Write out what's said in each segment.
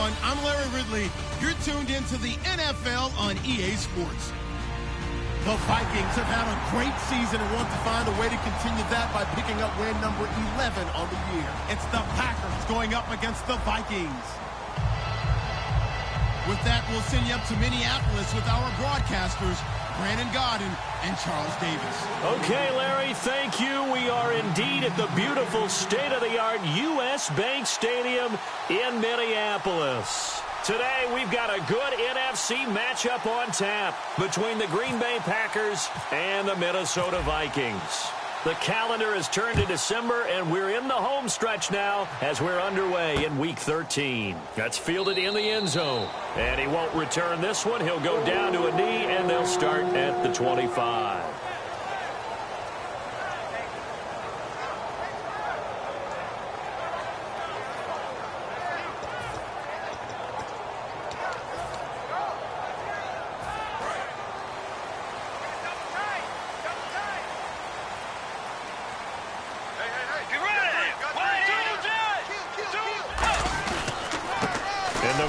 everyone. I'm Larry Ridley. You're tuned into the NFL on EA Sports. The Vikings have had a great season and want to find a way to continue that by picking up win number 11 on the year. It's the Packers going up against the Vikings. With that, we'll send you up to Minneapolis with our broadcasters, Brandon Godden and Charles Davis. Okay, Larry, thank you. We are indeed at the beautiful state-of-the-art U.S. Bank Stadium in Minneapolis. Today, we've got a good NFC matchup on tap between the Green Bay Packers and the Minnesota Vikings. The calendar has turned to December, and we're in the home stretch now as we're underway in Week 13. That's fielded in the end zone, and he won't return this one. He'll go down to a knee, and they'll start at the 25.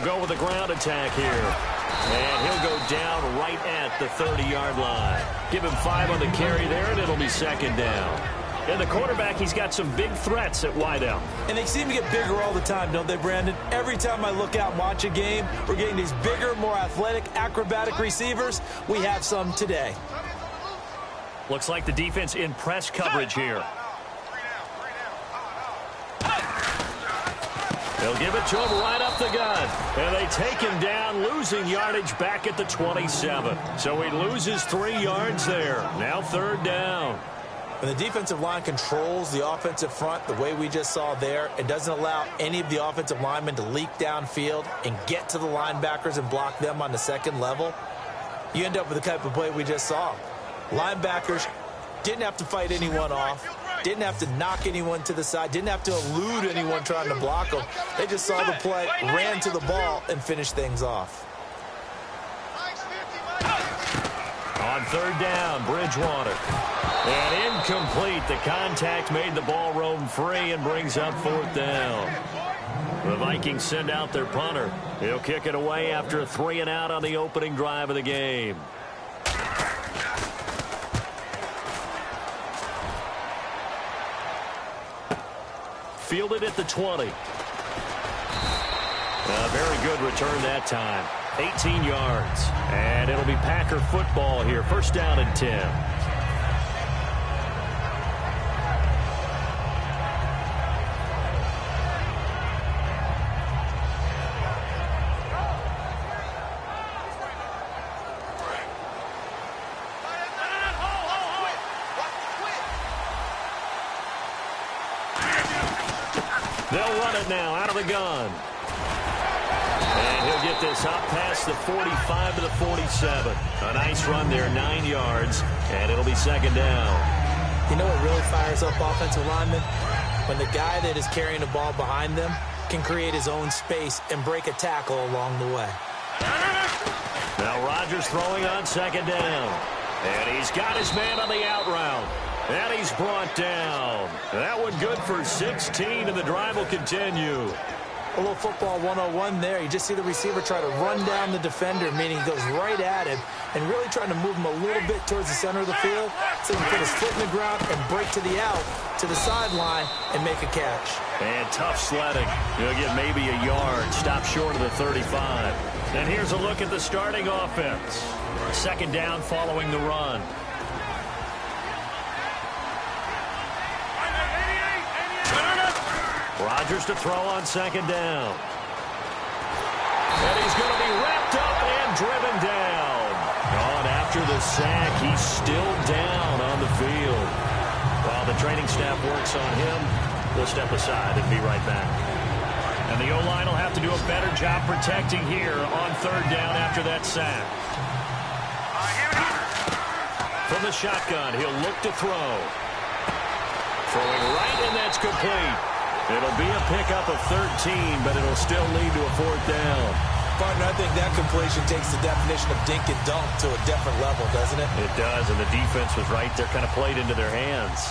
Go with the ground attack here. And he'll go down right at the 30-yard line. Give him 5 on the carry there, and it'll be second down. And the quarterback, he's got some big threats at wideout. And they seem to get bigger all the time, don't they, Brandon? Every time I look out and watch a game, we're getting these bigger, more athletic, acrobatic receivers. We have some today. Looks like the defense in press coverage here. They'll give it to him right up the gut. And they take him down, losing yardage back at the 27. So he loses 3 yards there. Now third down. When the defensive line controls the offensive front the way we just saw there, it doesn't allow any of the offensive linemen to leak downfield and get to the linebackers and block them on the second level. You end up with the type of play we just saw. Linebackers didn't have to fight anyone off. Didn't have to knock anyone to the side. Didn't have to elude anyone trying to block them. They just saw the play, ran to the ball, and finished things off. On third down, Bridgewater. And incomplete. The contact made the ball roam free and brings up fourth down. The Vikings send out their punter. He'll kick it away after a 3-and-out on the opening drive of the game. Fielded at the 20. A very good return that time. 18 yards. And it'll be Packer football here. First down and 10. They'll run it now out of the gun. And he'll get this up past the 45 to the 47. A nice run there, 9 yards, and it'll be second down. You know what really fires up offensive linemen? When the guy that is carrying the ball behind them can create his own space and break a tackle along the way. Now Rodgers throwing on second down. And he's got his man on the out route. And he's brought down. That one good for 16, and the drive will continue. A little football 101 there. You just see the receiver try to run down the defender, meaning he goes right at him, and really trying to move him a little bit towards the center of the field so he can put his foot in the ground and break to the out, to the sideline, and make a catch. And tough sledding. He'll get maybe a yard. Stop short of the 35. And here's a look at the starting offense. Second down following the run. Rodgers to throw on second down. And he's going to be wrapped up and driven down. On after the sack, he's still down on the field. While the training staff works on him, we'll step aside and be right back. And the O-line will have to do a better job protecting here on third down after that sack. From the shotgun, he'll look to throw. Throwing right, and that's complete. It'll be a pickup of 13, but it'll still lead to a fourth down. Partner, I think that completion takes the definition of dink and dunk to a different level, doesn't it? It does, and the defense was right there, kind of played into their hands.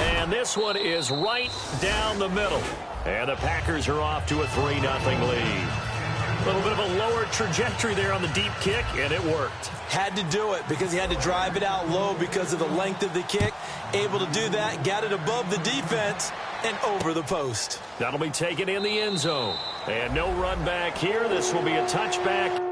And And this one is right down the middle. And the Packers are off to a 3-0 lead. A little bit of a lower trajectory there on the deep kick, and it worked. Had to do it because he had to drive it out low because of the length of the kick. Able to do that, got it above the defense and over the post. That'll be taken in the end zone. And no run back here. This will be a touchback.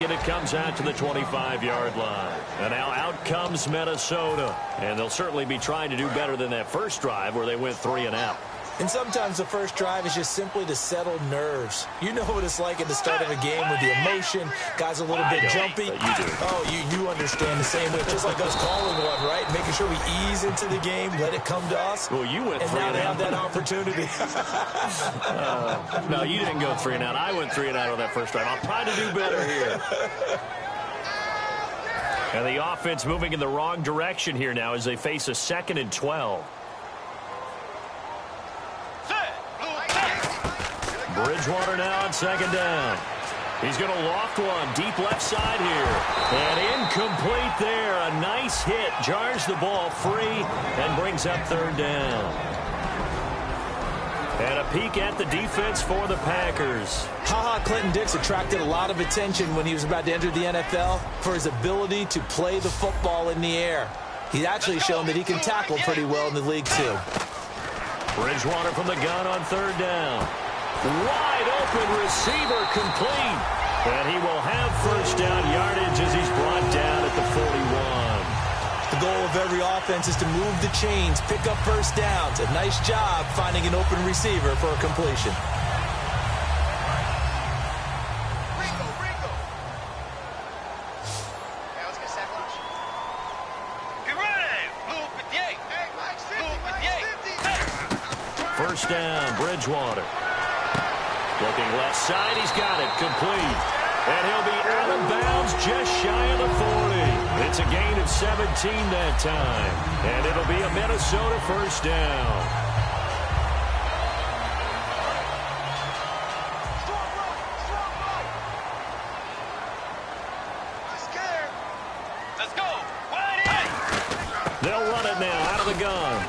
And it comes out to the 25-yard line. And now out comes Minnesota. And they'll certainly be trying to do better than that first drive where they went 3 and out. And sometimes the first drive is just simply to settle nerves. You know what it's like at the start of a game with the emotion. Guys a little bit jumpy. You do. Oh, you understand the same way. Just like us calling one, right? Making sure we ease into the game, let it come to us. Well, you went 3 and out. And now they have that opportunity. No, you didn't go 3 and out. I went 3 and out on that first drive. I'll try to do better here. And the offense moving in the wrong direction here now as they face a 2nd and 12. Bridgewater now on 2nd down. He's going to loft one deep left side here. And incomplete there. A nice hit. Jars the ball free and brings up 3rd down. And a peek at the defense for the Packers. Clinton Dix attracted a lot of attention when he was about to enter the NFL for his ability to play the football in the air. He's actually shown that he can tackle pretty well in the league, too. Bridgewater from the gun on 3rd down. Wide open receiver complete. And he will have 1st down yardage as he's brought down at the 41. The goal of every offense is to move the chains, pick up 1st downs. A nice job finding an open receiver for a completion. First down, Bridgewater. Looking left side, he's got it, complete. And he'll be out of bounds just shy of the 40. It's a gain of 17 that time. And it'll be a Minnesota 1st down. Let's go. Wide in. They'll run it now out of the gun.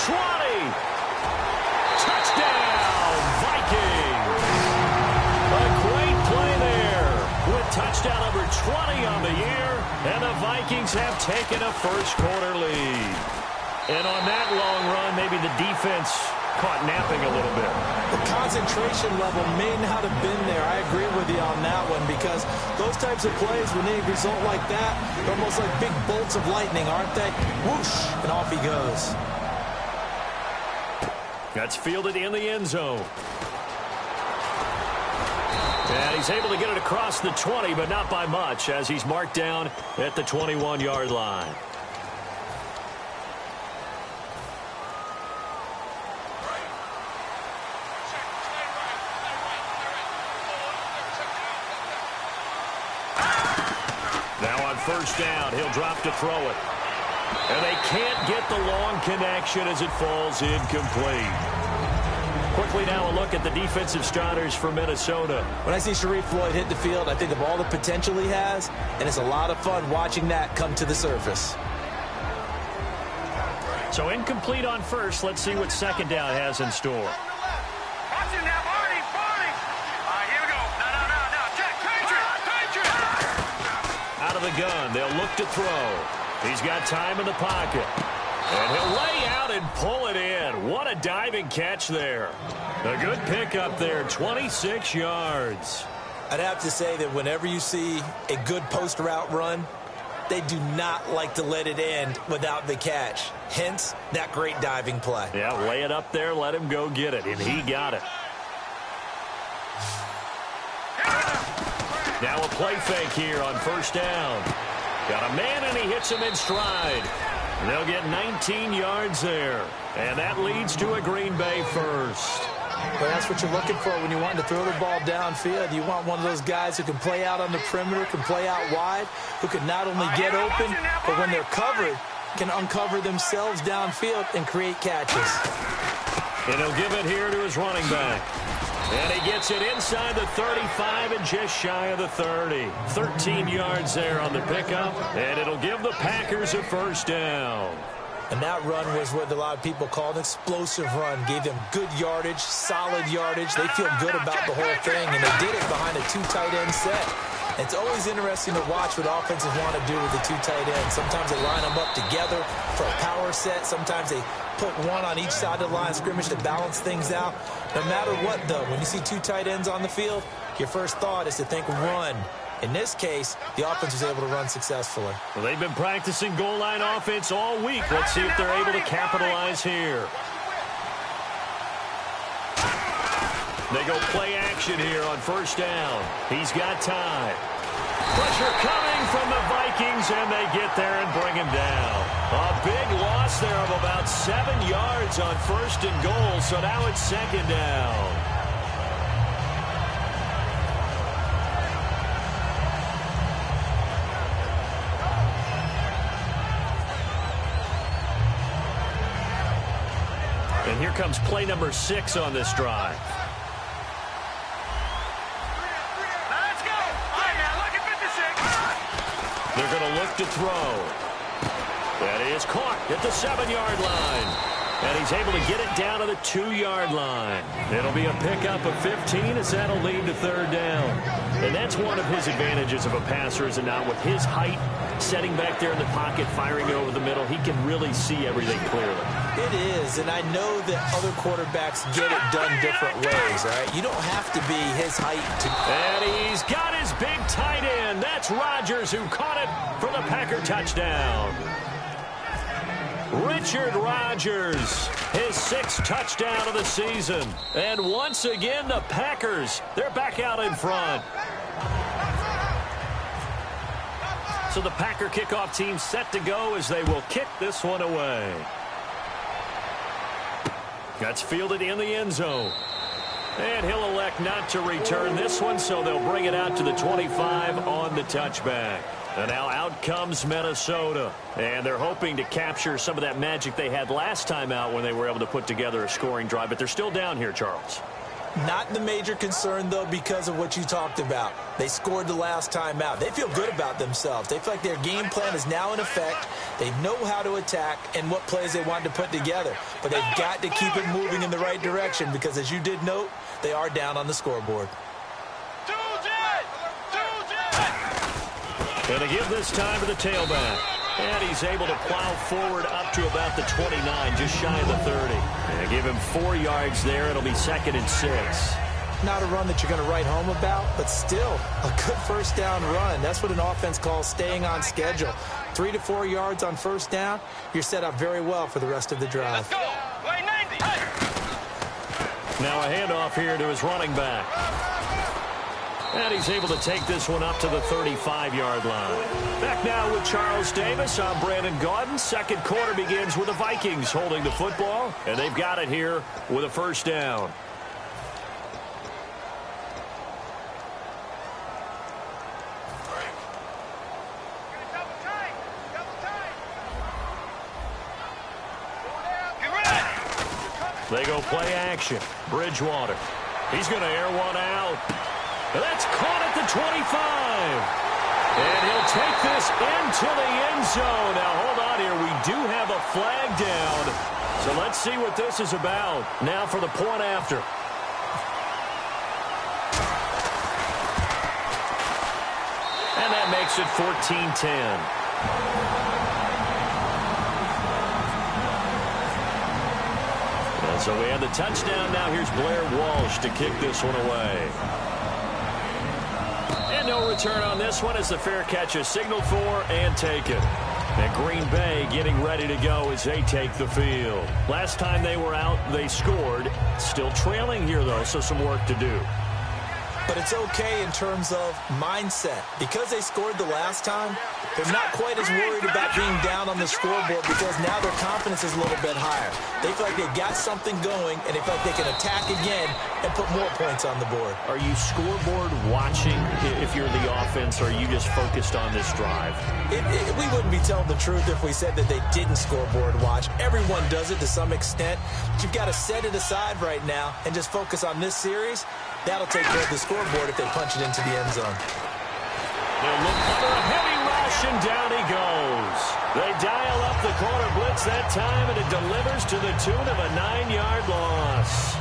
20. Touchdown, Vikings. A great play there with touchdown number 20 on the year, and the Vikings have taken a first-quarter lead. And on that long run, maybe the defense caught napping a little bit. The concentration level may not have been there. I agree with you on that one because those types of plays, when they result like that, they're almost like big bolts of lightning, aren't they? Whoosh, and off he goes. That's fielded in the end zone. And he's able to get it across the 20, but not by much, as he's marked down at the 21-yard line. Now on 1st down, he'll drop to throw it. And they can't get the long connection as it falls incomplete. Quickly now a look at the defensive starters for Minnesota. When I see Sharif Floyd hit the field, I think of all the potential he has, and it's a lot of fun watching that come to the surface. So incomplete on 1st. Let's see what 2nd down has in store. Watch it now, Barney. All right, here we go. No. Check. Patriot. Out of the gun. They'll look to throw. He's got time in the pocket. And he'll lay out and pull it in. What a diving catch there. A good pickup there, 26 yards. I'd have to say that whenever you see a good post route run, they do not like to let it end without the catch. Hence, that great diving play. Yeah, lay it up there, let him go get it, and he got it. Now a play fake here on 1st down. Got a man, and he hits him in stride. They'll get 19 yards there, and that leads to a Green Bay 1st. Well, that's what you're looking for when you want to throw the ball downfield. You want one of those guys who can play out on the perimeter, can play out wide, who can not only get open, but when they're covered, can uncover themselves downfield and create catches. And he'll give it here to his running back. And he gets it inside the 35 and just shy of the 30. 13 yards there on the pickup, and it'll give the Packers a first down. And that run was what a lot of people call an explosive run. Gave them good yardage, solid yardage. They feel good about the whole thing, and they did it behind a two tight end set. It's always interesting to watch what offenses want to do with the two tight ends. Sometimes they line them up together for a power set. Sometimes they put one on each side of the line of scrimmage to balance things out. No matter what, though, when you see two tight ends on the field, your first thought is to think run. In this case, the offense was able to run successfully. Well, they've been practicing goal line offense all week. Let's see if they're able to capitalize here. They go play action here on first down. He's got time. Pressure coming from the Vikings, and they get there and bring him down. A big loss there of about 7 yards on first and goal, so now it's second down. And here comes play number 6 on this drive. Let's go. All right, now look at 56. They're going to look to throw. That is caught at the 7-yard line. And he's able to get it down to the 2-yard line. It'll be a pickup of 15 as that'll lead to third down. And that's one of his advantages of a passer, is it not? With his height, setting back there in the pocket, firing it over the middle, he can really see everything clearly. It is, and I know that other quarterbacks get it done different ways, all right? You don't have to be his height to... And he's got his big tight end. That's Rodgers, who caught it for the Packer touchdown. Richard Rodgers, his 6th touchdown of the season. And once again, the Packers, they're back out in front. So the Packer kickoff team set to go as they will kick this one away. That's fielded in the end zone. And he'll elect not to return this one, so they'll bring it out to the 25 on the touchback. And now out comes Minnesota. And they're hoping to capture some of that magic they had last time out when they were able to put together a scoring drive. But they're still down here, Charles. Not the major concern, though, because of what you talked about. They scored the last time out. They feel good about themselves. They feel like their game plan is now in effect. They know how to attack and what plays they want to put together. But they've got to keep it moving in the right direction because, as you did note, they are down on the scoreboard. And to give this time to the tailback. And he's able to plow forward up to about the 29, just shy of the 30. And give him 4 yards there. It'll be 2nd and 6. Not a run that you're going to write home about, but still a good first down run. That's what an offense calls staying on schedule. 3 to 4 yards on first down, you're set up very well for the rest of the drive. Let's go. Play 90. Now a handoff here to his running back. And he's able to take this one up to the 35-yard line. Back now with Charles Davis. I'm Brandon Gaudin. Second quarter begins with the Vikings holding the football. And they've got it here with a first down. They go play action. Bridgewater. He's going to air one out. And that's caught at the 25. And he'll take this into the end zone. Now, hold on here. We do have a flag down. So let's see what this is about. Now for the point after. And that makes it 14-10. So we have the touchdown. Now here's Blair Walsh to kick this one away. And no return on this one as the fair catch is signaled for and taken. And Green Bay getting ready to go as they take the field. Last time they were out, they scored. Still trailing here, though, so some work to do. But it's okay in terms of mindset. Because they scored the last time, they're not quite as worried about being down on the scoreboard because now their confidence is a little bit higher. They feel like they've got something going, and they feel like they can attack again and put more points on the board. Are you scoreboard watching if you're the offense, or are you just focused on this drive? We wouldn't be telling the truth if we said that they didn't scoreboard watch. Everyone does it to some extent. But you've got to set it aside right now and just focus on this series. That'll take care of the scoreboard if they punch it into the end zone. They'll look under a heavy rush, and down he goes. They dial up the corner blitz that time, and it delivers to the tune of a 9-yard loss.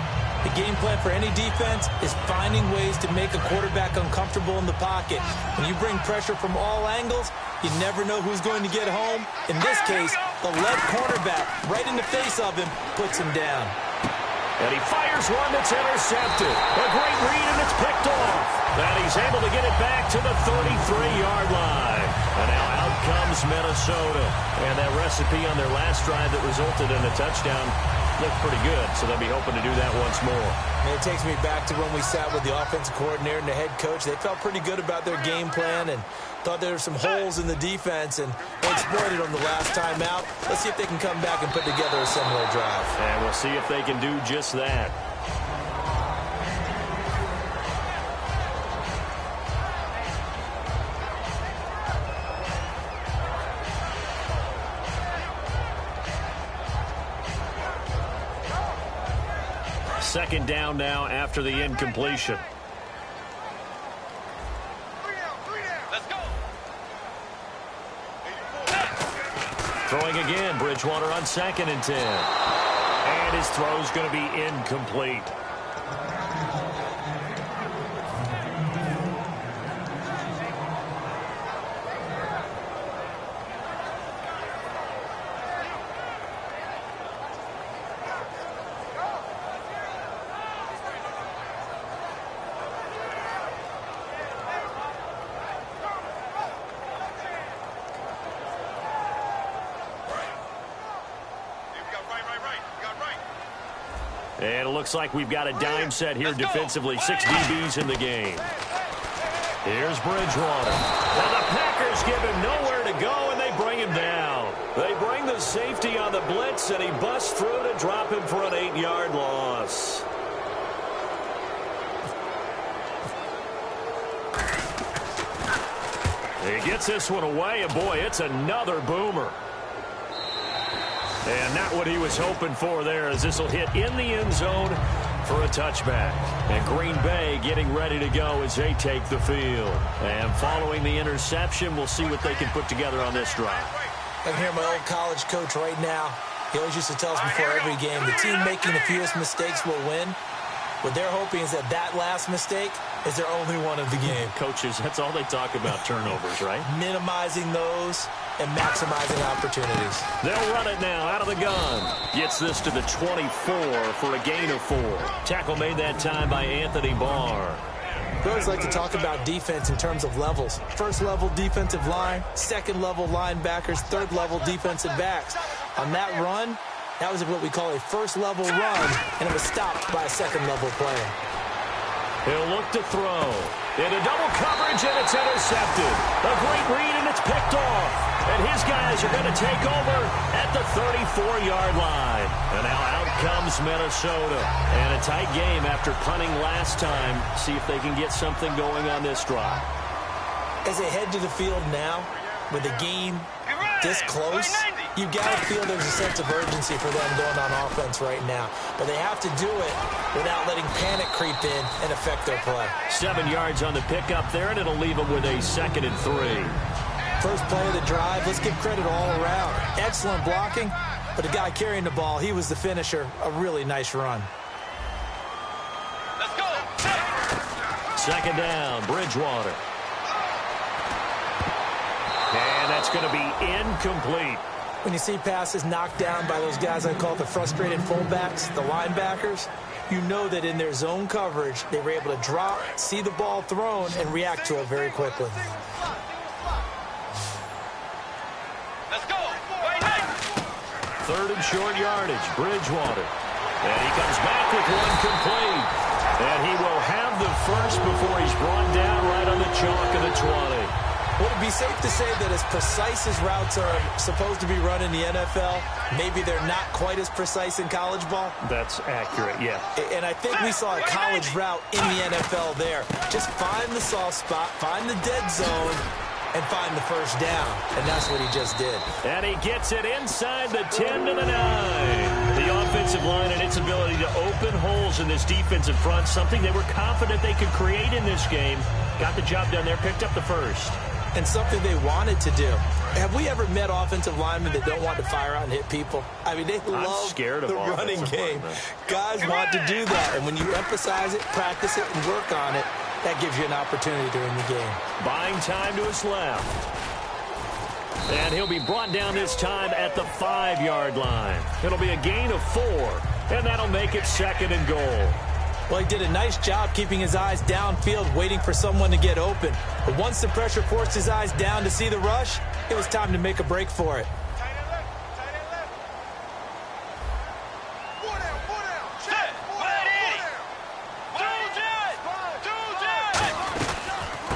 The game plan for any defense is finding ways to make a quarterback uncomfortable in the pocket. When you bring pressure from all angles, you never know who's going to get home. In this case, the left cornerback, right in the face of him, puts him down. And he fires one that's intercepted. A great read, and it's picked off. And he's able to get it back to the 33-yard line. And now out comes Minnesota. And that recipe on their last drive that resulted in a touchdown looked pretty good, so they'll be hoping to do that once more. And it takes me back to when we sat with the offensive coordinator and the head coach. They felt pretty good about their game plan and thought there were some holes in the defense, and they exploited them the last time out. Let's see if they can come back and put together a similar drive. And we'll see if they can do just that. Second down now after the incompletion. Let's go. Throwing again, Bridgewater on 2nd and 10. And his throw's going to be incomplete. And it looks like we've got a dime set here defensively. 6 DBs in the game. Here's Bridgewater. And the Packers give him nowhere to go, and they bring him down. They bring the safety on the blitz, and he busts through to drop him for an 8-yard loss. He gets this one away, and boy, it's another boomer. And not what he was hoping for there, as this will hit in the end zone for a touchback. And Green Bay getting ready to go as they take the field. And following the interception, we'll see what they can put together on this drive. I can hear my old college coach right now. He always used to tell us before every game, the team making the fewest mistakes will win. What they're hoping is that last mistake is their only one of the game. Coaches, that's all they talk about, turnovers, right? Minimizing those and maximizing opportunities. They'll run it now out of the gun. Gets this to the 24 for a gain of 4. Tackle made that time by Anthony Barr. We always like to talk about defense in terms of levels. First level defensive line, second level linebackers, third level defensive backs. On that run, that was what we call a first level run, and it was stopped by a second level player. He'll look to throw. Into double coverage, and it's intercepted. A great read, and it's picked off. And his guys are going to take over at the 34-yard line. And now out comes Minnesota. And a tight game after punting last time. See if they can get something going on this drive. As they head to the field now, with the game this close, you've got to feel there's a sense of urgency for them going on offense right now. But they have to do it without letting panic creep in and affect their play. 7 yards on the pickup there, and it'll leave them with a 2nd and 3. First play of the drive, let's give credit all around. Excellent blocking, but the guy carrying the ball, he was the finisher. A really nice run. Let's go. 2nd down, Bridgewater. And that's going to be incomplete. When you see passes knocked down by those guys I call the frustrated fullbacks, the linebackers, you know that in their zone coverage, they were able to drop, see the ball thrown, and react to it very quickly. Let's go. 3rd and short yardage, Bridgewater. And he comes back with one complete. And he will have the first before he's brought down right on the chalk of the 20. Would it be safe to say that as precise as routes are supposed to be run in the NFL, maybe they're not quite as precise in college ball? That's accurate, yeah. And I think we saw a college route in the NFL there. Just find the soft spot, find the dead zone, and find the first down. And that's what he just did. And he gets it inside the 10 to the 9. The offensive line and its ability to open holes in this defensive front, something they were confident they could create in this game. Got the job done there, picked up the first. And something they wanted to do. Have we ever met offensive linemen that don't want to fire out and hit people? I mean, they love the running game. Guys want to do that. And when you emphasize it, practice it, and work on it, that gives you an opportunity during the game. Buying time to his left. And he'll be brought down this time at the 5-yard line. It'll be a gain of 4. And that'll make it 2nd and goal. Well, he did a nice job keeping his eyes downfield, waiting for someone to get open. But once the pressure forced his eyes down to see the rush, it was time to make a break for it.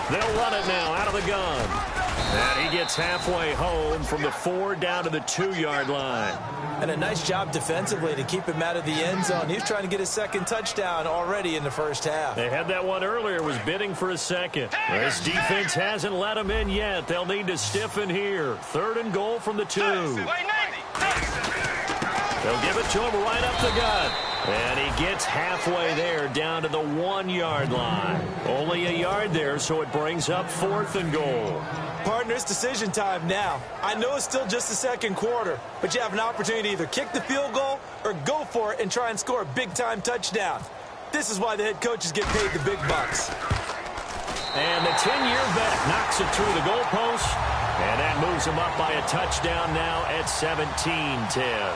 They'll run it now out of the gun. And he gets halfway home from the 4 down to the 2-yard line. And a nice job defensively to keep him out of the end zone. He was trying to get his 2nd touchdown already in the first half. They had that one earlier, was bidding for a 2nd. This defense hasn't let him in yet. They'll need to stiffen here. 3rd and goal from the 2. They'll give it to him right up the gut. And he gets halfway there down to the 1-yard line. Only a yard there, so it brings up 4th and goal. Partner, it's decision time now. I know it's still just the 2nd quarter, but you have an opportunity to either kick the field goal or go for it and try and score a big-time touchdown. This is why the head coaches get paid the big bucks. And the 10-year vet knocks it through the goalpost, and that moves him up by a touchdown now at 17-10.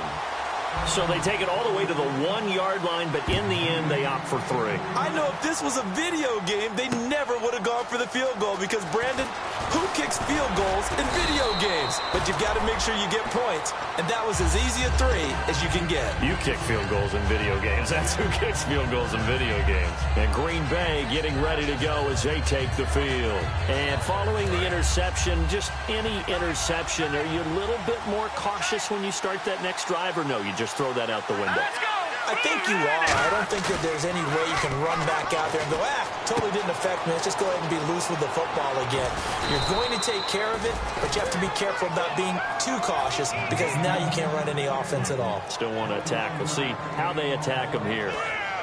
So they take it all the way to the 1-yard line, but in the end, they opt for 3. I know if this was a video game, they never would have gone for the field goal because, Brandon, who kicks field goals in video games? But you've got to make sure you get points, and that was as easy a 3 as you can get. You kick field goals in video games. That's who kicks field goals in video games. And Green Bay getting ready to go as they take the field. And following the interception, just any interception, are you a little bit more cautious when you start that next drive, or no, you just throw that out the window? I think you are. I don't think that there's any way you can run back out there and go, totally didn't affect me. Let's just go ahead and be loose with the football again. You're going to take care of it, but you have to be careful about being too cautious because now you can't run any offense at all. Still want to attack. We'll see how they attack him here.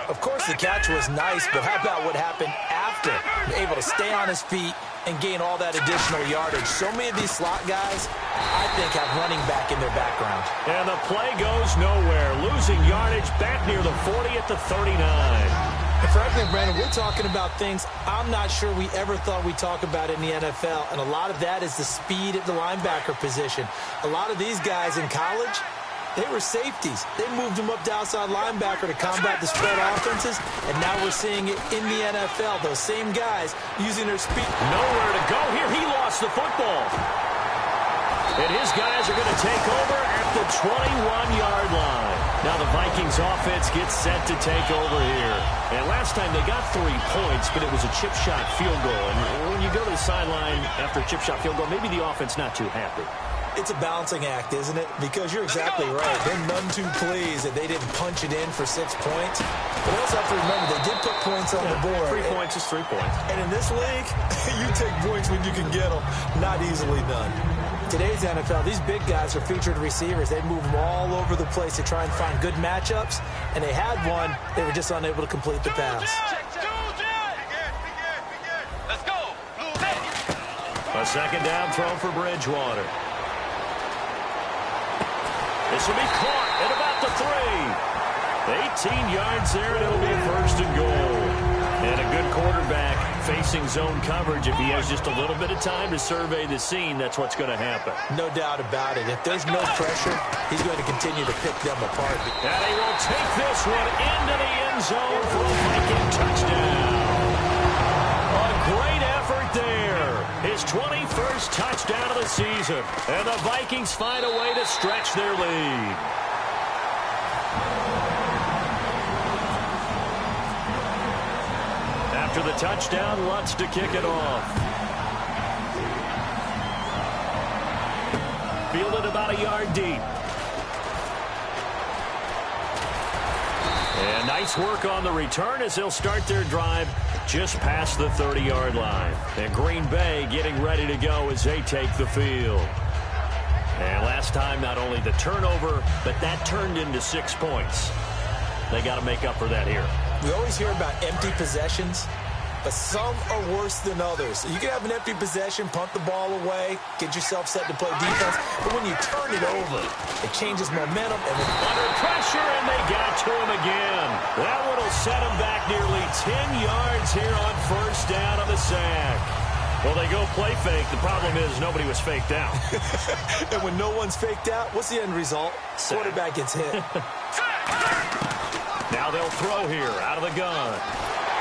Of course, the catch was nice, but how about what happened after? Able to stay on his feet and gain all that additional yardage. So many of these slot guys, I think, have running back in their background. And the play goes nowhere. Losing yardage back near the 40 at the 39. And frankly, Brandon, we're talking about things I'm not sure we ever thought we'd talk about in the NFL. And a lot of that is the speed at the linebacker position. A lot of these guys in college, they were safeties. They moved them up to outside linebacker to combat the spread offenses, and now we're seeing it in the NFL. Those same guys using their speed. Nowhere to go here. He lost the football. And his guys are going to take over at the 21-yard line. Now the Vikings offense gets set to take over here. And last time they got 3 points, but it was a chip shot field goal. And when you go to the sideline after a chip shot field goal, maybe the offense not too happy. It's a balancing act, isn't it? Because you're exactly right. They're none too pleased that they didn't punch it in for 6 points. But we also have to remember they did put points on the board. 3 points is 3 points. And in this league, you take points when you can get them. Not easily done. Today's NFL, these big guys are featured receivers. They move them all over the place to try and find good matchups. And they had one. They were just unable to complete the pass. Let's go. A 2nd down throw for Bridgewater. This will be caught at about the 3. 18 yards there, and it'll be a 1st and goal. And a good quarterback facing zone coverage. If he has just a little bit of time to survey the scene, that's what's going to happen. No doubt about it. If there's no pressure, he's going to continue to pick them apart. And he will take this one into the end zone for a Viking touchdown. A great effort there. His 21st touchdown of the season. And the Vikings find a way to stretch their lead. After the touchdown, Lutz to kick it off. Fielded about a yard deep. And nice work on the return as they'll start their drive just past the 30-yard line. And Green Bay getting ready to go as they take the field. And last time, not only the turnover, but that turned into 6 points. They got to make up for that here. We always hear about empty possessions, but some are worse than others. You can have an empty possession, punt the ball away, get yourself set to play defense, but when you turn it over, it changes momentum. And under pressure, and they got to him again. That one will set him back nearly 10 yards here on first down of the sack. Well, they go play fake. The problem is nobody was faked out. And when no one's faked out, what's the end result? Quarterback gets hit. Now they'll throw here out of the gun.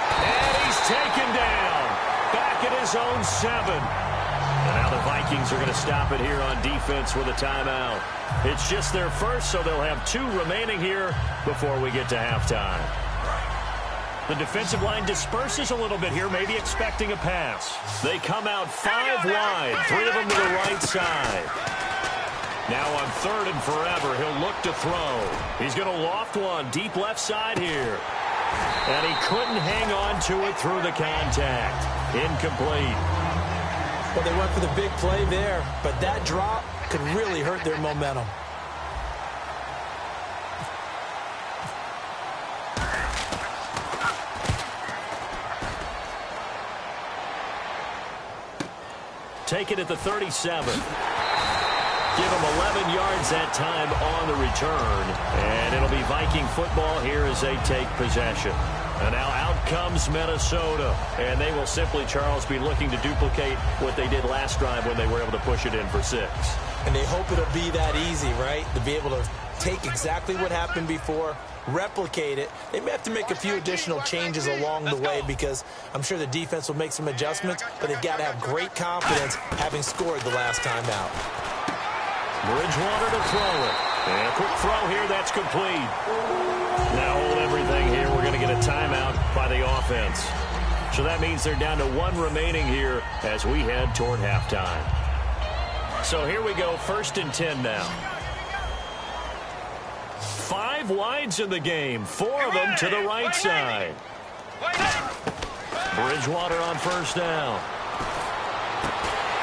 And he's taken down. Back at his own 7. And now the Vikings are going to stop it here on defense with a timeout. It's just their first, so they'll have 2 remaining here before we get to halftime. The defensive line disperses a little bit here, maybe expecting a pass. They come out 5 wide, 3 of them to the right side. Now on 3rd and forever, he'll look to throw. He's going to loft one deep left side here. And he couldn't hang on to it through the contact. Incomplete. Well, they went for the big play there, but that drop could really hurt their momentum. Take it at the 37. Give him 11 yards that time on the return. And it'll be Viking football here as they take possession. And now out comes Minnesota. And they will simply, Charles, be looking to duplicate what they did last drive when they were able to push it in for 6. And they hope it'll be that easy, right? To be able to take exactly what happened before, replicate it. They may have to make a few additional changes along the way because I'm sure the defense will make some adjustments, but they've got to have great confidence having scored the last time out. Bridgewater to throw it. And a quick throw here, that's complete. Now hold everything here. We're going to get a timeout by the offense. So that means they're down to 1 remaining here as we head toward halftime. So here we go, 1st and 10 now. 5 wides in the game, 4 of them to the right side. Bridgewater on 1st down.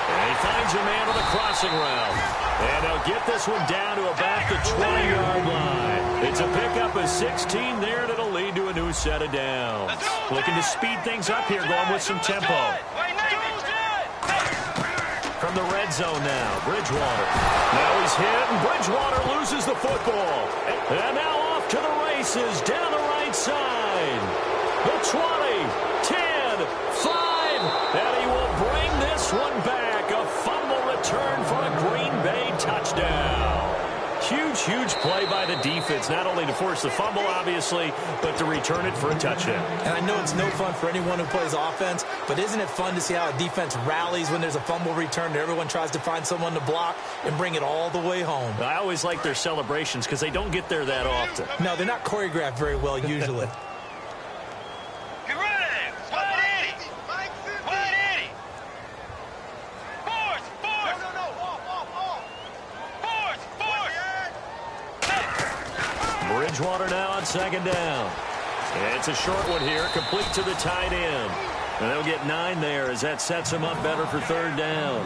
And he finds a man with a crossing route. And they'll get this one down to about the 20-yard line. It's a pickup of 16 there, and it'll lead to a new set of downs. Looking to speed things up here, going with some tempo. From the red zone now, Bridgewater. Now he's hit, and Bridgewater loses the football. And now off to the races, down the right side. The 20, 10, 5, and he will bring this one back. A fumble return for a Green Bay touchdown. Huge play by the defense, not only to force the fumble, obviously, but to return it for a touchdown. And I know it's no fun for anyone who plays offense, but isn't it fun to see how a defense rallies when there's a fumble return and everyone tries to find someone to block and bring it all the way home? I always like their celebrations because they don't get there that often. No, they're not choreographed very well usually. Bridgewater now on 2nd down. And it's a short one here, complete to the tight end. And they'll get 9 there as that sets them up better for 3rd down.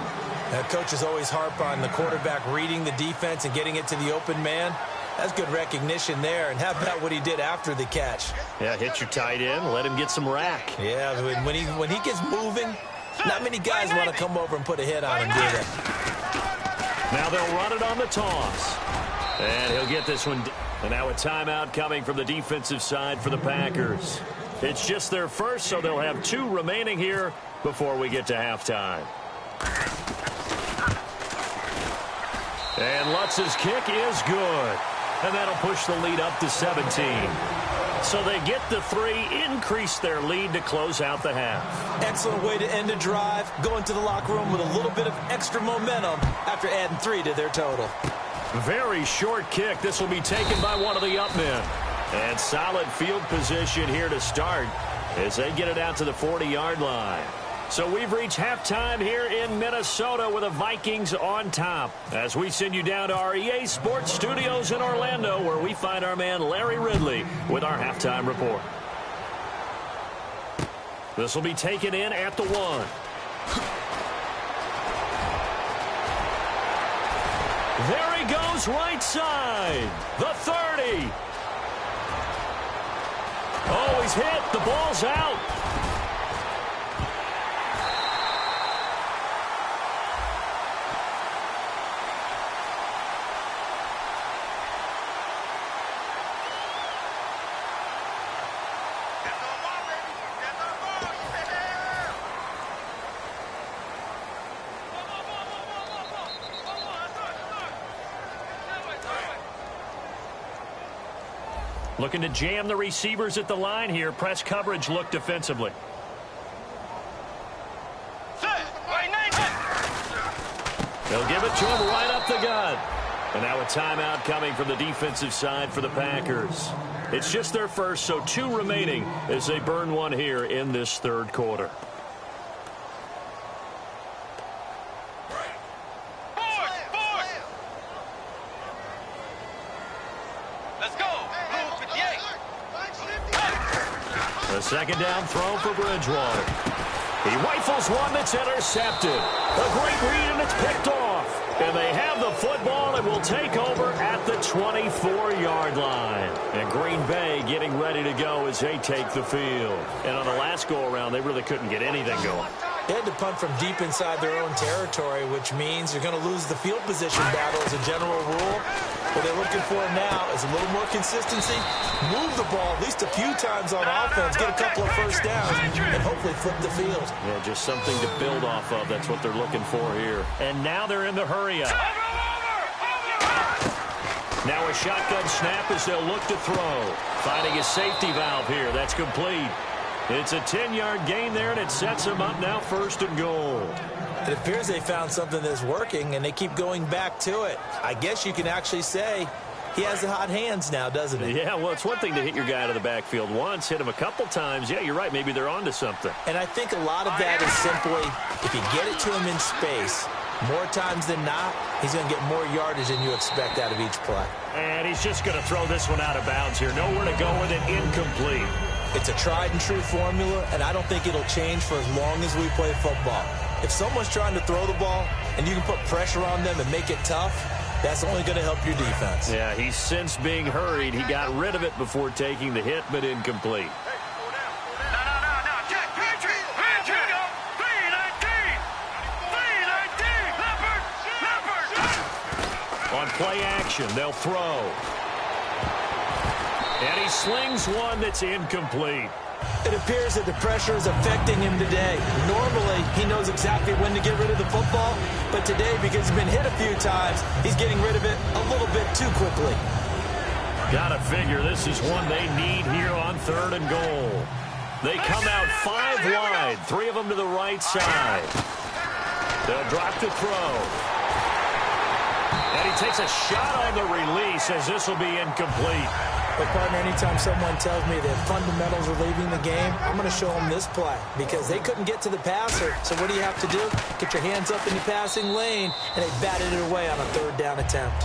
That coaches always harp on the quarterback reading the defense and getting it to the open man. That's good recognition there. And how about what he did after the catch? Yeah, hit your tight end, let him get some rack. Yeah, when he gets moving, not many guys want to come over and put a hit on him, do they? Now they'll run it on the toss. And he'll get this one. And now a timeout coming from the defensive side for the Packers. It's just their first, so they'll have 2 remaining here before we get to halftime. And Lutz's kick is good. And that'll push the lead up to 17. So they get the 3, increase their lead to close out the half. Excellent way to end a drive. Go into the locker room with a little bit of extra momentum after adding 3 to their total. Very short kick. This will be taken by one of the up men. And solid field position here to start. as they get it out to the 40-yard line. So we've reached halftime here in Minnesota with the Vikings on top. As we send you down to our EA Sports Studios in Orlando, where we find our man Larry Ridley with our halftime report. This will be taken in at the 1. There he goes, right side. The 30. Oh, he's hit. The ball's out. Looking to jam the receivers at the line here. Press coverage look defensively. They'll give it to him right up the gut. And now a timeout coming from the defensive side for the Packers. It's just their first, so 2 remaining as they burn one here in this third quarter. The second down throw for Bridgewater. He rifles one that's intercepted. A great read, and it's picked off. And they have the football and will take over at the 24-yard line. And Green Bay getting ready to go as they take the field. And on the last go-around, they really couldn't get anything going. They had to punt from deep inside their own territory, which means you're going to lose the field position battle as a general rule. What they're looking for now is a little more consistency, move the ball at least a few times on offense, get a couple of first downs, and hopefully flip the field. Yeah, just something to build off of. That's what they're looking for here. And now they're in the hurry-up. Now a shotgun snap as they'll look to throw. Finding a safety valve here. That's complete. It's a 10-yard gain there, and it sets them up now 1st and goal. It appears they found something that's working, and they keep going back to it. I guess you can actually say he has the hot hands now, doesn't he? Yeah, well, it's one thing to hit your guy out of the backfield once, hit him a couple times. Yeah, you're right. Maybe they're onto something. And I think a lot of that is simply if you get it to him in space, more times than not, he's going to get more yardage than you expect out of each play. And he's just going to throw this one out of bounds here. Nowhere to go with it, incomplete. It's a tried-and-true formula, and I don't think it'll change for as long as we play football. If someone's trying to throw the ball and you can put pressure on them and make it tough, that's only going to help your defense. Yeah, he's since being hurried. He got rid of it before taking the hit, but incomplete. On play action, they'll throw. And he slings one that's incomplete. It appears that the pressure is affecting him today. Normally, he knows exactly when to get rid of the football, but today, because he's been hit a few times, he's getting rid of it a little bit too quickly. Gotta figure this is one they need here on 3rd and goal. They come out 5 wide, 3 of them to the right side. They'll drop to throw. And he takes a shot on the release as this will be incomplete. But, partner, anytime someone tells me that fundamentals are leaving the game, I'm going to show them this play because they couldn't get to the passer. So what do you have to do? Get your hands up in the passing lane, and they batted it away on a 3rd down attempt.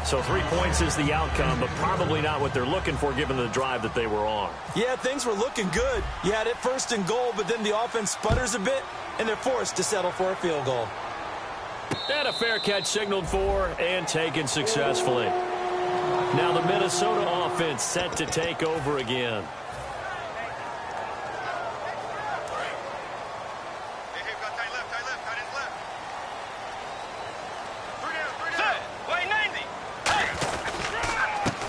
So 3 points is the outcome, but probably not what they're looking for given the drive that they were on. Yeah, things were looking good. You had it 1st and goal, but then the offense sputters a bit, and they're forced to settle for a field goal. And a fair catch signaled for and taken successfully. Now the Minnesota offense set to take over again.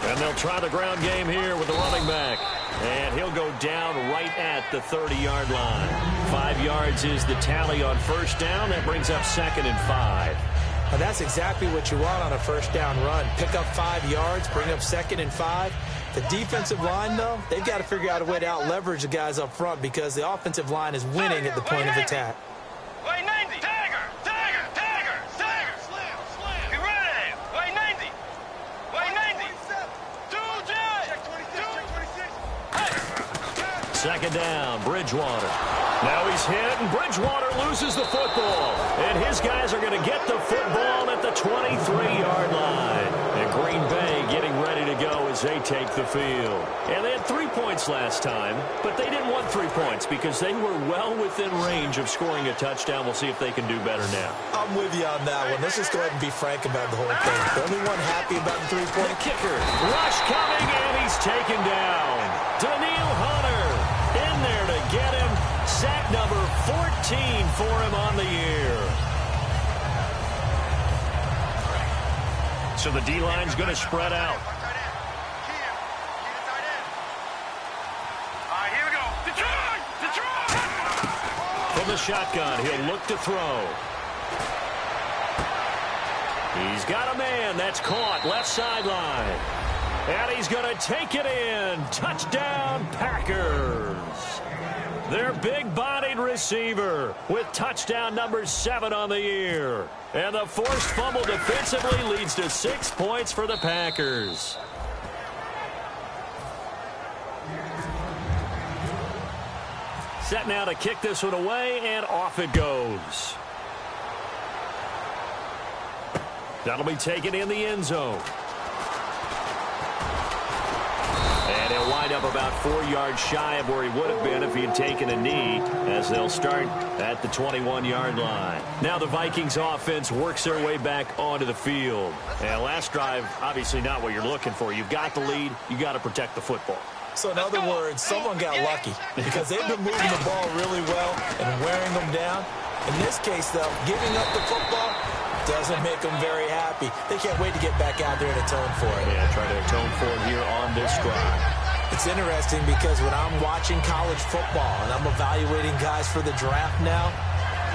And they'll try the ground game here with the running back. And he'll go down right at the 30-yard line. 5 yards is the tally on 1st down. That brings up 2nd and 5. Well, that's exactly what you want on a 1st down run. Pick up 5 yards, bring up 2nd and 5. The defensive line, though, they've got to figure out a way to out-leverage the guys up front because the offensive line is winning at the point of attack. Second down, Bridgewater. Now he's hit, and Bridgewater loses the football. And his guys are going to get the football at the 23-yard line. And Green Bay getting ready to go as they take the field. And they had 3 points last time, but they didn't want 3 points because they were well within range of scoring a touchdown. We'll see if they can do better now. I'm with you on that one. Let's just go ahead and be frank about the whole thing. The only one happy about the 3-point. The kicker, rush coming, and he's taken down. Daniil Hunter in there to get him. Sack number 14 for him on the year. So the D-line's going to spread out. Here we go. Detroit! Detroit! From the shotgun, he'll look to throw. He's got a man. That's caught. Left sideline. And he's going to take it in. Touchdown, Packers. Their big-bodied receiver with touchdown number 7 on the year. And the forced fumble defensively leads to 6 points for the Packers. Set now to kick this one away, and off it goes. That'll be taken in the end zone. And he'll wind up about 4 yards shy of where he would have been if he had taken a knee, as they'll start at the 21-yard line. Now the Vikings offense works their way back onto the field. And last drive, obviously not what you're looking for. You've got the lead. You've got to protect the football. So in other words, someone got lucky because they've been moving the ball really well and wearing them down. In this case, though, giving up the football doesn't make them very happy. They can't wait to get back out there and atone for it. Yeah, try to atone for it here on this drive. It's interesting because when I'm watching college football and I'm evaluating guys for the draft now,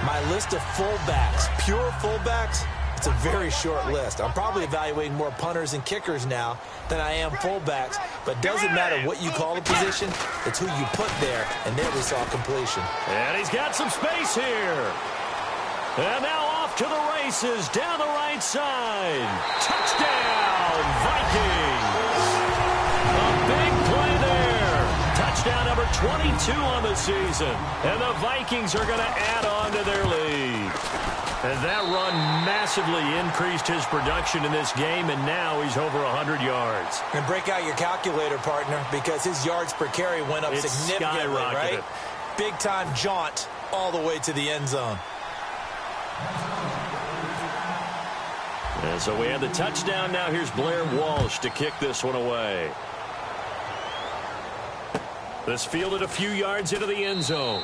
my list of fullbacks, pure fullbacks, it's a very short list. I'm probably evaluating more punters and kickers now than I am fullbacks, but doesn't matter what you call the position, it's who you put there, and there we saw completion. And he's got some space here. And now off to the races down the right side. Touchdown, Vikings. A big play there. Touchdown number 22 on the season. And the Vikings are going to add on to their lead. And that run massively increased his production in this game, and now he's over 100 yards. And break out your calculator, partner, because his yards per carry went up significantly, right? Big-time jaunt all the way to the end zone. And so we have the touchdown. Now here's Blair Walsh to kick this one away. This fielded a few yards into the end zone.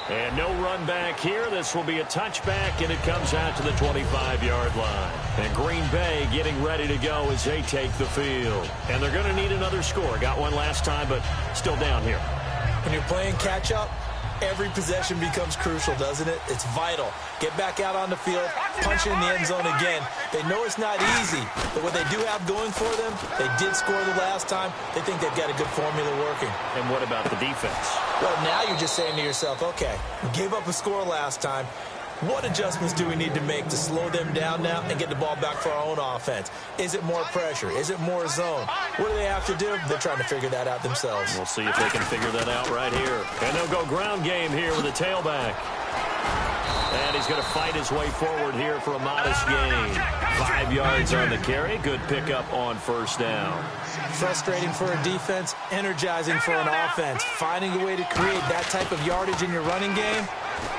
And no run back here. This will be a touchback, and it comes out to the 25-yard line. And Green Bay getting ready to go as they take the field. And they're going to need another score. Got one last time, but still down here. When you're playing catch-up, every possession becomes crucial, doesn't it? It's vital. Get back out on the field, punch in the end zone again. They know it's not easy, but what they do have going for them, they did score the last time. They think they've got a good formula working. And what about the defense? Well, now you're just saying to yourself, okay, we gave up a score last time. What adjustments do we need to make to slow them down now and get the ball back for our own offense? Is it more pressure? Is it more zone? What do they have to do? They're trying to figure that out themselves. We'll see if they can figure that out right here. And they'll go ground game here with a tailback. And he's going to fight his way forward here for a modest gain. 5 yards on the carry. Good pickup on first down. Frustrating for a defense, energizing for an offense. Finding a way to create that type of yardage in your running game,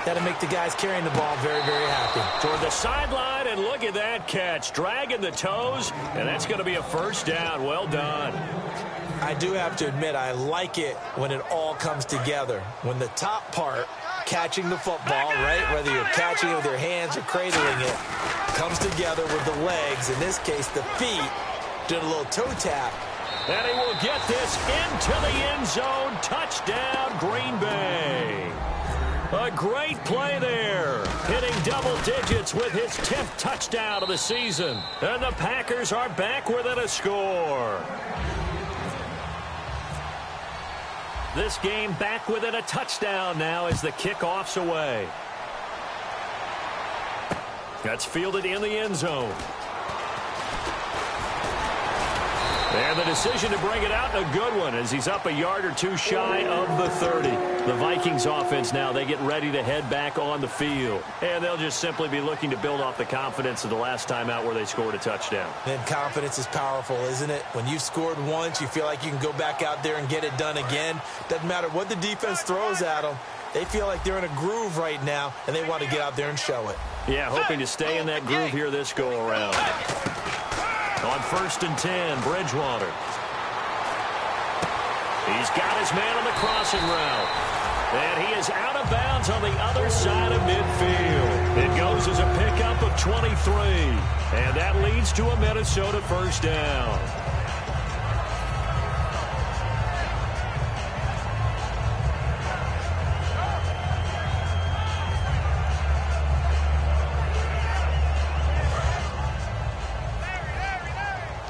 that'll make the guys carrying the ball very, very happy. Toward the sideline, and look at that catch. Dragging the toes, and that's going to be a first down. Well done. I do have to admit, I like it when it all comes together. When the top part, catching the football, right, whether you're catching it with your hands or cradling it, comes together with the legs, in this case the feet, did a little toe tap. And he will get this into the end zone. Touchdown, Green Bay. A great play there. Hitting double digits with his 10th touchdown of the season. And the Packers are back within a score. This game back within a touchdown now as the kickoff's away. That's fielded in the end zone. And the decision to bring it out, a good one, as he's up a yard or two shy of the 30. The Vikings offense now, they get ready to head back on the field. And they'll just simply be looking to build off the confidence of the last time out where they scored a touchdown. And confidence is powerful, isn't it? When you've scored once, you feel like you can go back out there and get it done again. Doesn't matter what the defense throws at them. They feel like they're in a groove right now, and they want to get out there and show it. Yeah, hoping to stay in that groove here this go-around. On 1st and 10, Bridgewater. He's got his man on the crossing route. And he is out of bounds on the other side of midfield. It goes as a pickup of 23. And that leads to a Minnesota first down.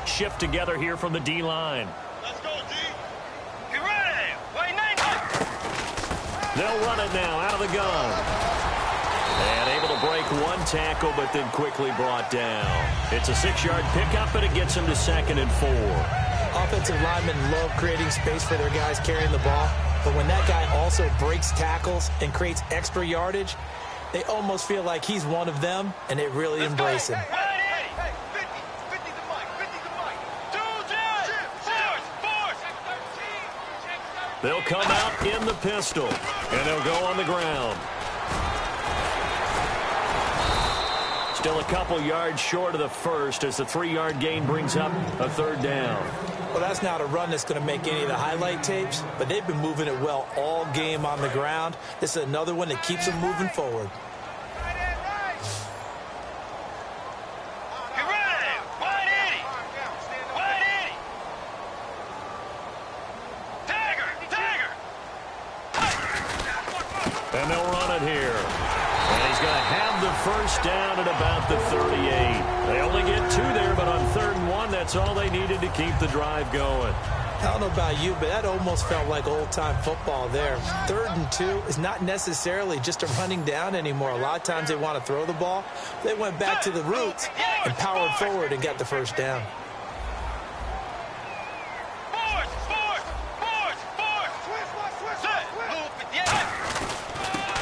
Shift together here from the D-line. Let's go, D. Get ready. Wait, 90. They'll run it now out of the gun. And able to break one tackle, but then quickly brought down. It's a 6-yard pickup, and it gets him to 2nd and 4. Offensive linemen love creating space for their guys carrying the ball, but when that guy also breaks tackles and creates extra yardage, they almost feel like he's one of them, and they really embrace him. They'll come out in the pistol, and they'll go on the ground. Still a couple yards short of the first as the 3-yard gain brings up a 3rd down. Well, that's not a run that's going to make any of the highlight tapes, but they've been moving it well all game on the ground. This is another one that keeps them moving forward. And they'll run it here. And he's going to have the first down at about the 38. They only get 2 there, but on 3rd and 1, that's all they needed to keep the drive going. I don't know about you, but that almost felt like old-time football there. 3rd and 2 is not necessarily just a running down anymore. A lot of times they want to throw the ball. They went back to the roots and powered forward and got the first down.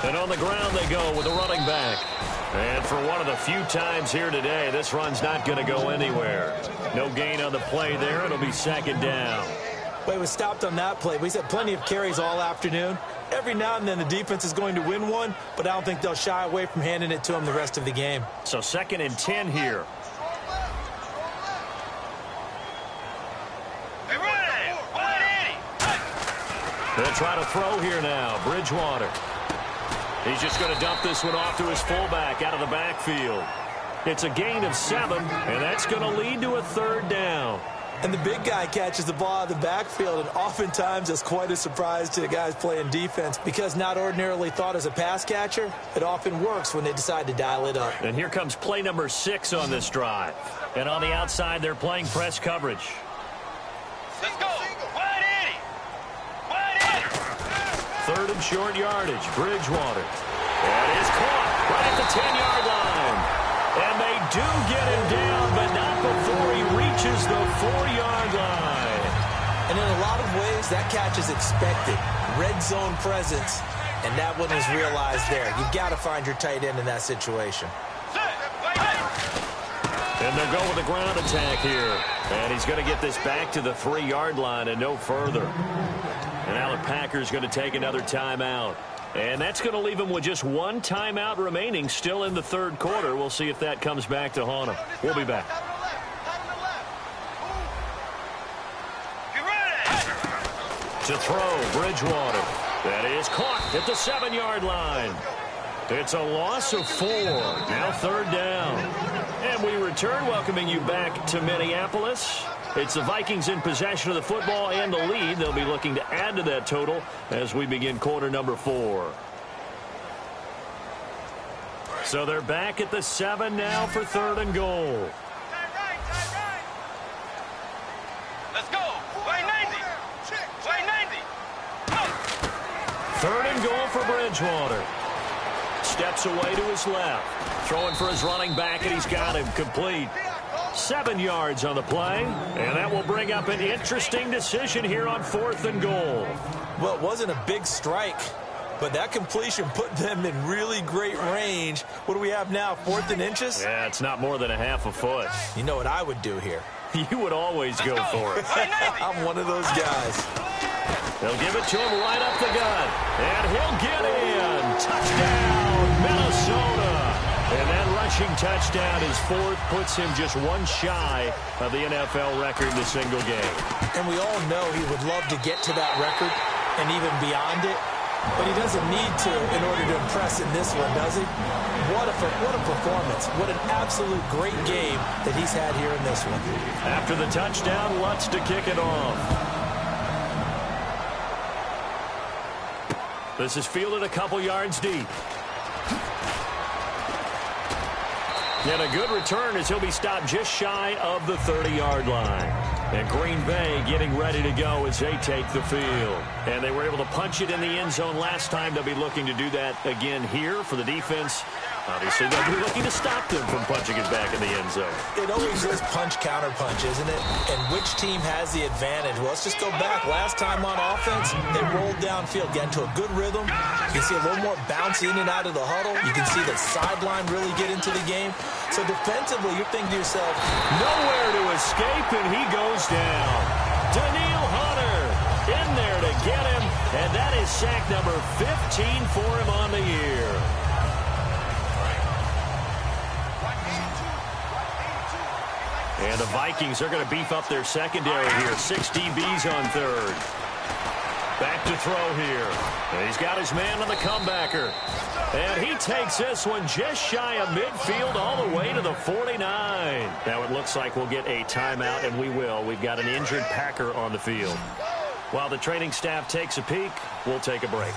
And on the ground they go with a running back. And for one of the few times here today, this run's not going to go anywhere. No gain on the play there. It'll be 2nd down. Well, he was stopped on that play. We've had plenty of carries all afternoon. Every now and then the defense is going to win one, but I don't think they'll shy away from handing it to him the rest of the game. So 2nd and 10 here. They'll try to throw here now. Bridgewater. He's just going to dump this one off to his fullback out of the backfield. It's a gain of 7, and that's going to lead to a 3rd down. And the big guy catches the ball out of the backfield, and oftentimes it's quite a surprise to the guys playing defense because not ordinarily thought as a pass catcher, it often works when they decide to dial it up. And here comes play number 6 on this drive. And on the outside, they're playing press coverage. Let's go. 3rd and short yardage. Bridgewater. That is caught right at the 10-yard line. And they do get him down, but not before he reaches the 4-yard line. And in a lot of ways, that catch is expected. Red zone presence, and that one was realized there. You've got to find your tight end in that situation. And they'll go with a ground attack here. And he's going to get this back to the 3-yard line and no further. And now the Packers going to take another timeout. And that's going to leave him with just 1 timeout remaining still in the 3rd quarter. We'll see if that comes back to haunt him. We'll be back. To throw, Bridgewater. That is caught at the 7-yard line. It's a loss of 4. Now 3rd down. And we return, welcoming you back to Minneapolis. It's the Vikings in possession of the football and the lead. They'll be looking to add to that total as we begin quarter number 4. So they're back at the 7 now for 3rd and goal. Let's go. Play 90. Play 90. 3rd and goal for Bridgewater. Steps away to his left. Throwing for his running back, and he's got him complete. 7 yards on the play, and that will bring up an interesting decision here on 4th and goal. Well, it wasn't a big strike, but that completion put them in really great range. What do we have now, 4th and inches? Yeah, it's not more than a half a foot. You know what I would do here? You would always go for it. I'm one of those guys. They'll give it to him right up the gut, and he'll get in. Touchdown, Minnesota. And that rushing touchdown, his 4th, puts him just one shy of the NFL record in a single game. And we all know he would love to get to that record and even beyond it, but he doesn't need to in order to impress in this one, does he? What a performance. What an absolute great game that he's had here in this one. After the touchdown, Lutz to kick it off. This is fielded a couple yards deep. And a good return as he'll be stopped just shy of the 30-yard line. And Green Bay getting ready to go as they take the field. And they were able to punch it in the end zone last time. They'll be looking to do that again here for the defense. Obviously, they'll be looking to stop them from punching it back in the end zone. It always is punch-counter-punch, isn't it? And which team has the advantage? Well, let's just go back. Last time on offense, they rolled downfield, get into a good rhythm. You can see a little more bounce in and out of the huddle. You can see the sideline really get into the game. So defensively, you're thinking to yourself, nowhere to escape, and he goes down. Daniil Hunter in there to get him, and that is sack number 15 for him on the year. And the Vikings are going to beef up their secondary here. 6 DBs on 3rd. Back to throw here. And he's got his man on the comebacker. And he takes this one just shy of midfield all the way to the 49. Now it looks like we'll get a timeout, and we will. We've got an injured Packer on the field. While the training staff takes a peek, we'll take a break.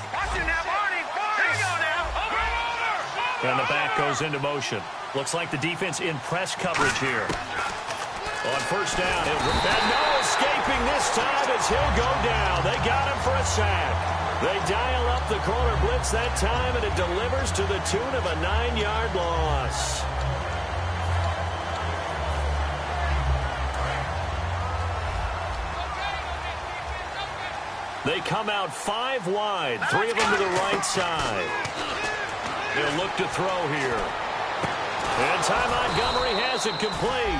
And the back goes into motion. Looks like the defense in press coverage here. On first down, and no escaping this time as he'll go down. They got him for a sack. They dial up the corner blitz that time, and it delivers to the tune of a 9-yard loss. They come out 5 wide, 3 of them to the right side. They'll look to throw here. And Ty Montgomery has it complete.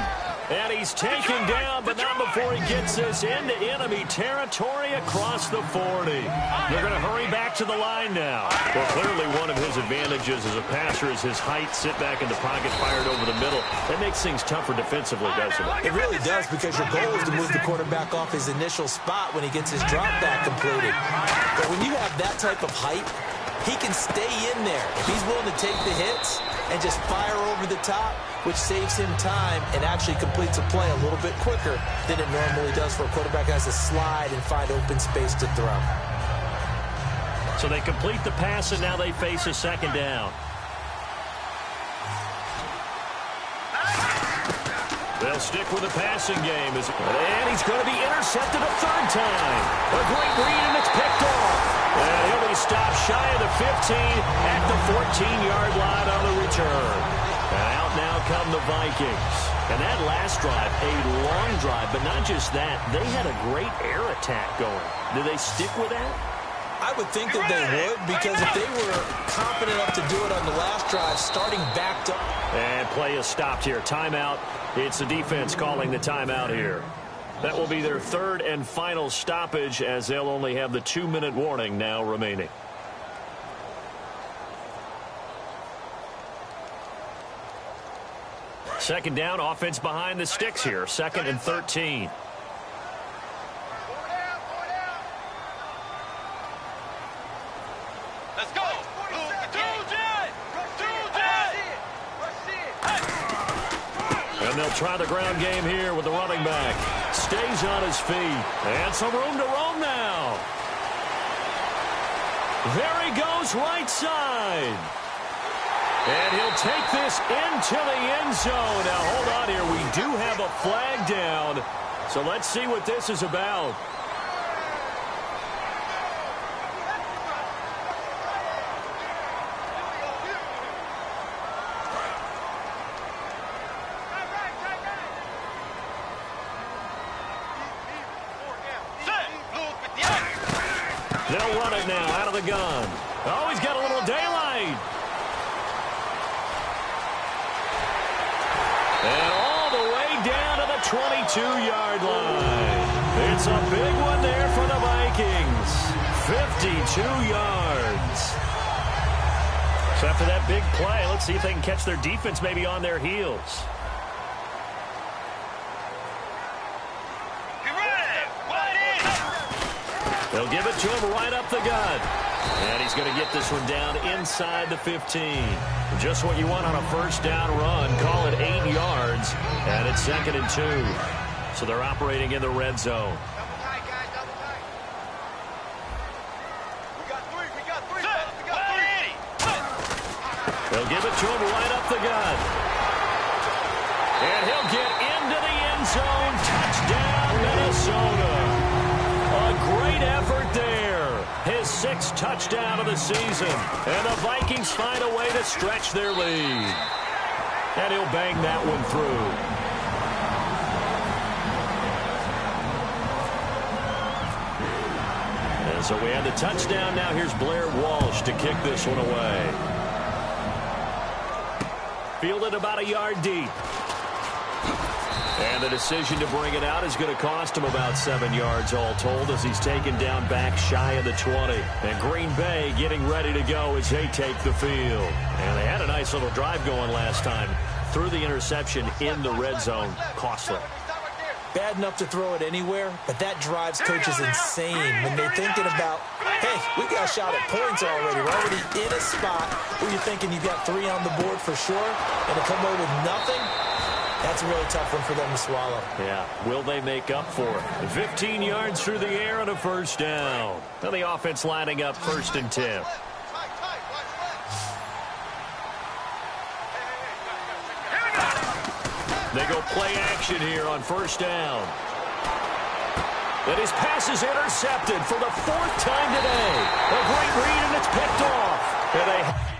And he's taken down, but not before he gets this into enemy territory across the 40. They're going to hurry back to the line now. Well, clearly one of his advantages as a passer is his height. Sit back in the pocket, fired over the middle. That makes things tougher defensively, doesn't it? It really does, because your goal is to move the quarterback off his initial spot when he gets his drop back completed. But when you have that type of height, he can stay in there. If he's willing to take the hits and just fire over the top, which saves him time and actually completes a play a little bit quicker than it normally does for a quarterback who has to slide and find open space to throw. So they complete the pass, and now they face a second down. They'll stick with the passing game. And he's going to be intercepted a 3rd time. A great read, and it's picked off. And he'll be stopped shy of the 15 at the 14-yard line on the return. And out now come the Vikings. And that last drive, a long drive, but not just that. They had a great air attack going. Did they stick with that? I would think that they would, because if they were confident enough to do it on the last drive, starting back to... And play is stopped here. Timeout. It's the defense calling the timeout here. That will be their 3rd and final stoppage, as they'll only have the 2-minute warning now remaining. Second down, offense behind the sticks here. 2nd and 13. Let's go. And they'll try the ground game here with the running back. Stays on his feet. And some room to roam now. There he goes, right side. And he'll take this into the end zone. Now, hold on here. We do have a flag down. So let's see what this is about. They'll run it now out of the gun. Oh, he's got a little daylight. And all the way down to the 22-yard line. It's a big one there for the Vikings. 52 yards. So after that big play, let's see if they can catch their defense maybe on their heels. They'll give it to him right up the gut. And he's going to get this one down inside the 15. Just what you want on a first down run. Call it 8 yards. And it's 2nd and 2. So they're operating in the red zone. They'll give it to him right up the gut. And he'll get into the end zone. Touchdown, Minnesota. A great effort there. His 6th touchdown of the season. And the Vikings find a way to stretch their lead. And he'll bang that one through. And so we have the touchdown. Now here's Blair Walsh to kick this one away. Fielded about a yard deep. And the decision to bring it out is going to cost him about 7 yards all told as he's taken down back shy of the 20. And Green Bay getting ready to go as they take the field. And they had a nice little drive going last time. Threw the interception in the red zone. Costly. Bad enough to throw it anywhere, but that drives coaches insane when they're thinking about, hey, we got a shot at points already. We're already in a spot where you're thinking you've got 3 on the board for sure, and to come away with nothing, that's a really tough one for them to swallow. Yeah, will they make up for it? 15 yards through the air and a first down. Now the offense lining up 1st and 10. They go play action here on first down. And his pass is intercepted for the 4th time today. A great read, and it's picked off. And they...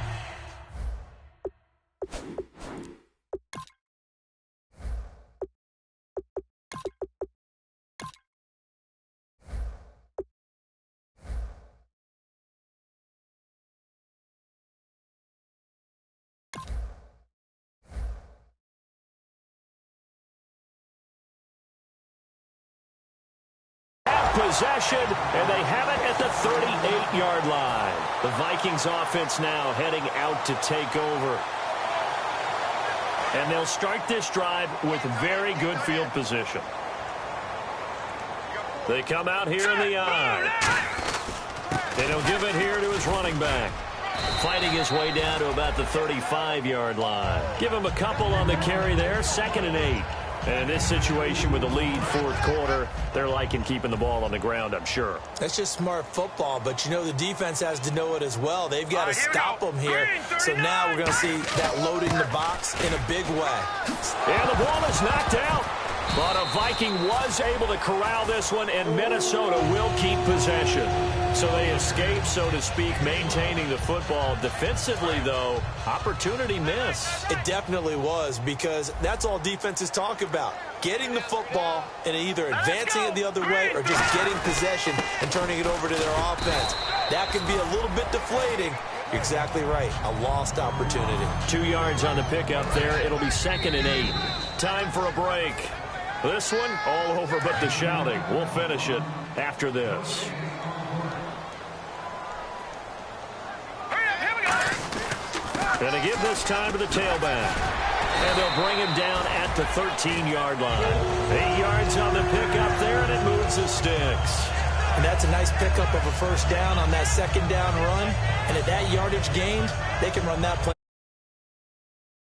possession, and they have it at the 38-yard line. The Vikings offense now heading out to take over. And they'll start this drive with very good field position. They come out here in the eye. And he'll give it here to his running back. Fighting his way down to about the 35-yard line. Give him a couple on the carry there, 2nd and 8. And in this situation with the lead 4th quarter, they're liking keeping the ball on the ground, I'm sure. That's just smart football, but you know the defense has to know it as well. They've got to stop them here. So now we're going to see that loading the box in a big way. And the ball is knocked out. But a Viking was able to corral this one, and Minnesota will keep possession. So they escape, so to speak, maintaining the football. Defensively, though, opportunity miss. It definitely was, because that's all defenses talk about. Getting the football and either advancing it the other way or just getting possession and turning it over to their offense. That can be a little bit deflating. You're exactly right. A lost opportunity. 2 yards on the pickup there. It'll be 2nd and 8. Time for a break. This one, all over but the shouting. We'll finish it after this. And to give this time to the tailback. And they'll bring him down at the 13-yard line. 8 yards on the pickup there, and it moves the sticks. And that's a nice pickup of a first down on that 2nd down run. And at that yardage gained, they can run that play